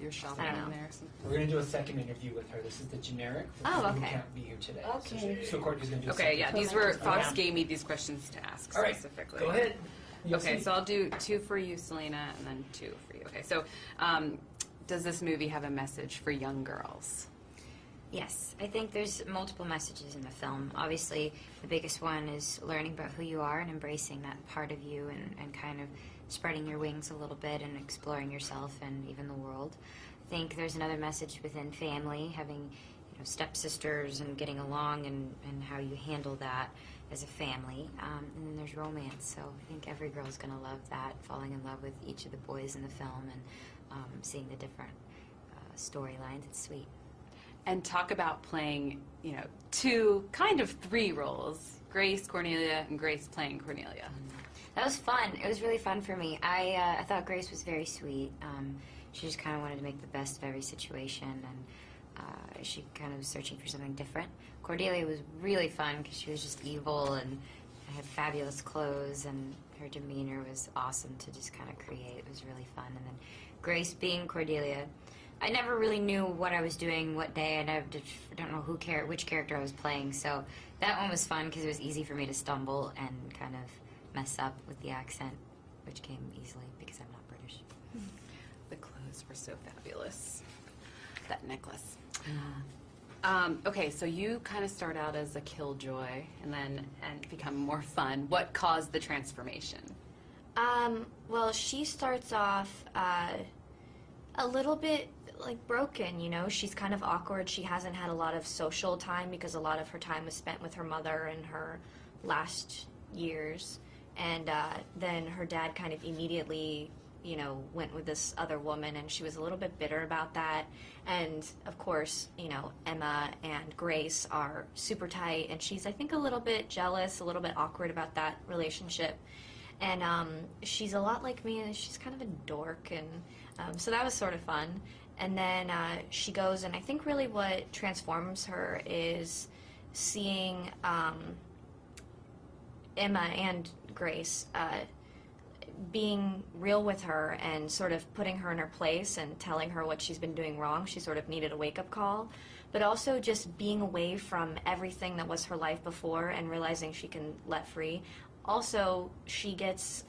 You're shopping in there. We're going to do a second interview with her. This is the generic for Oh, who okay. can't be here today. Okay. So Courtney's going to do a Okay, second yeah, these were, Fox gave me these questions to ask specifically. Go ahead. Okay, so I'll do 2 for you, Selena, and then 2 for you. Okay, so does this movie have a message for young girls? Yes, I think there's multiple messages in the film. Obviously, the biggest one is learning about who you are and embracing that part of you and kind of spreading your wings a little bit and exploring yourself and even the world. I think there's another message within family, having stepsisters and getting along and how you handle that as a family. And then there's romance, so I think every girl's going to love that, falling in love with each of the boys in the film and seeing the different storylines. It's sweet. And talk about playing, 2, kind of 3 roles. Grace, Cornelia, and Grace playing Cornelia. That was fun. It was really fun for me. I thought Grace was very sweet. She just kind of wanted to make the best of every situation, and she kind of was searching for something different. Cordelia was really fun because she was just evil and had fabulous clothes, and her demeanor was awesome to just kind of create. It was really fun. And then Grace being Cordelia, I never really knew what I was doing, what day. I don't know which character I was playing. So that one was fun because it was easy for me to stumble and kind of mess up with the accent, which came easily because I'm not British. The clothes were so fabulous. That necklace. Okay, so you kind of start out as a killjoy and become more fun. What caused the transformation? Well, she starts off a little bit like broken, She's kind of awkward. She hasn't had a lot of social time because a lot of her time was spent with her mother in her last years. And then her dad kind of immediately, went with this other woman, and she was a little bit bitter about that. And, of course, Emma and Grace are super tight, and she's, I think, a little bit jealous, a little bit awkward about that relationship. And she's a lot like me, and she's kind of a dork, and so that was sort of fun. And then she goes, and I think really what transforms her is seeing Emma and Grace being real with her and sort of putting her in her place and telling her what she's been doing wrong. She sort of needed a wake-up call, but also just being away from everything that was her life before and realizing she can let free. Also, she gets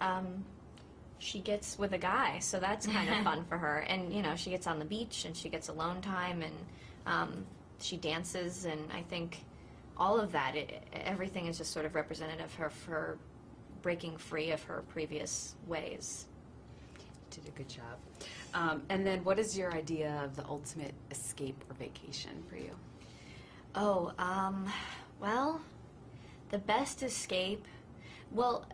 with a guy, so that's kind of fun for her. And, she gets on the beach and she gets alone time, and she dances, and I think all of that, everything is just sort of representative of her for breaking free of her previous ways. Did a good job. And then what is your idea of the ultimate escape or vacation for you? Oh, well, the best escape, well,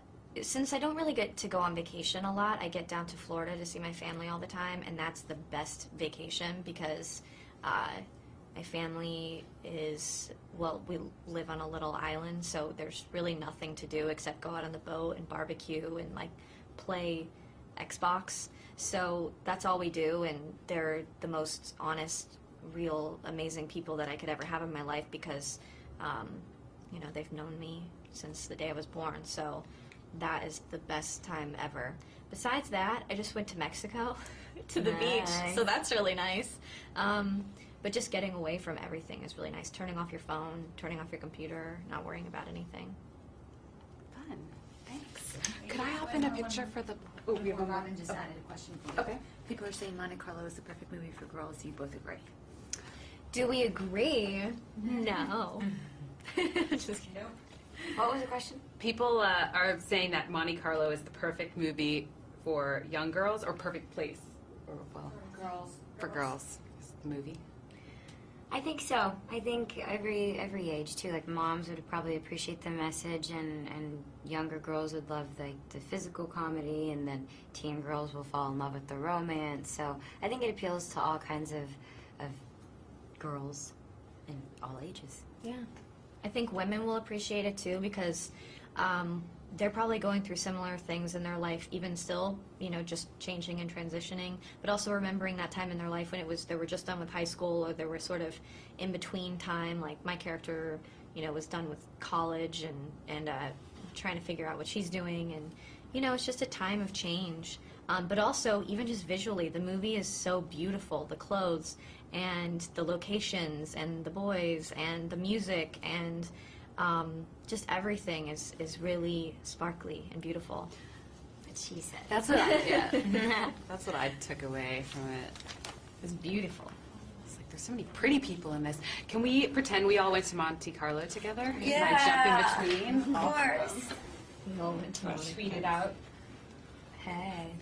since I don't really get to go on vacation a lot, I get down to Florida to see my family all the time, and that's the best vacation because my family is, well, we live on a little island, so there's really nothing to do except go out on the boat and barbecue and, play Xbox. So that's all we do, and they're the most honest, real, amazing people that I could ever have in my life because, they've known me since the day I was born, so that is the best time ever. Besides that, I just went to Mexico to the beach, so that's really nice. But just getting away from everything is really nice. Turning off your phone, turning off your computer, not worrying about anything. Fun. Thanks. Could I hop in a picture for the... Oh, we have Robin just added a question for you. Okay. People are saying Monte Carlo is the perfect movie for girls. Do you both agree? Do we agree? No. Just kidding. What was the question? People are saying that Monte Carlo is the perfect movie for young girls or perfect place. Or, well, For girls. For girls. Is the movie. I think so. I think every age too. Like moms would probably appreciate the message, and younger girls would love the physical comedy, and then teen girls will fall in love with the romance. So I think it appeals to all kinds of girls in all ages. Yeah. I think women will appreciate it too because they're probably going through similar things in their life, even still, just changing and transitioning, but also remembering that time in their life when they were just done with high school, or they were sort of in between time. Like my character, was done with college and trying to figure out what she's doing, and it's just a time of change. But also, even just visually, the movie is so beautiful. The clothes and the locations and the boys and the music and just everything is really sparkly and beautiful. What she said. That's what that's what I took away from it. It's beautiful. It's like there's so many pretty people in this. Can we pretend we all went to Monte Carlo together? Yeah. And I jump in between? Of course. We all went to Monaco. Tweet it out. Hey.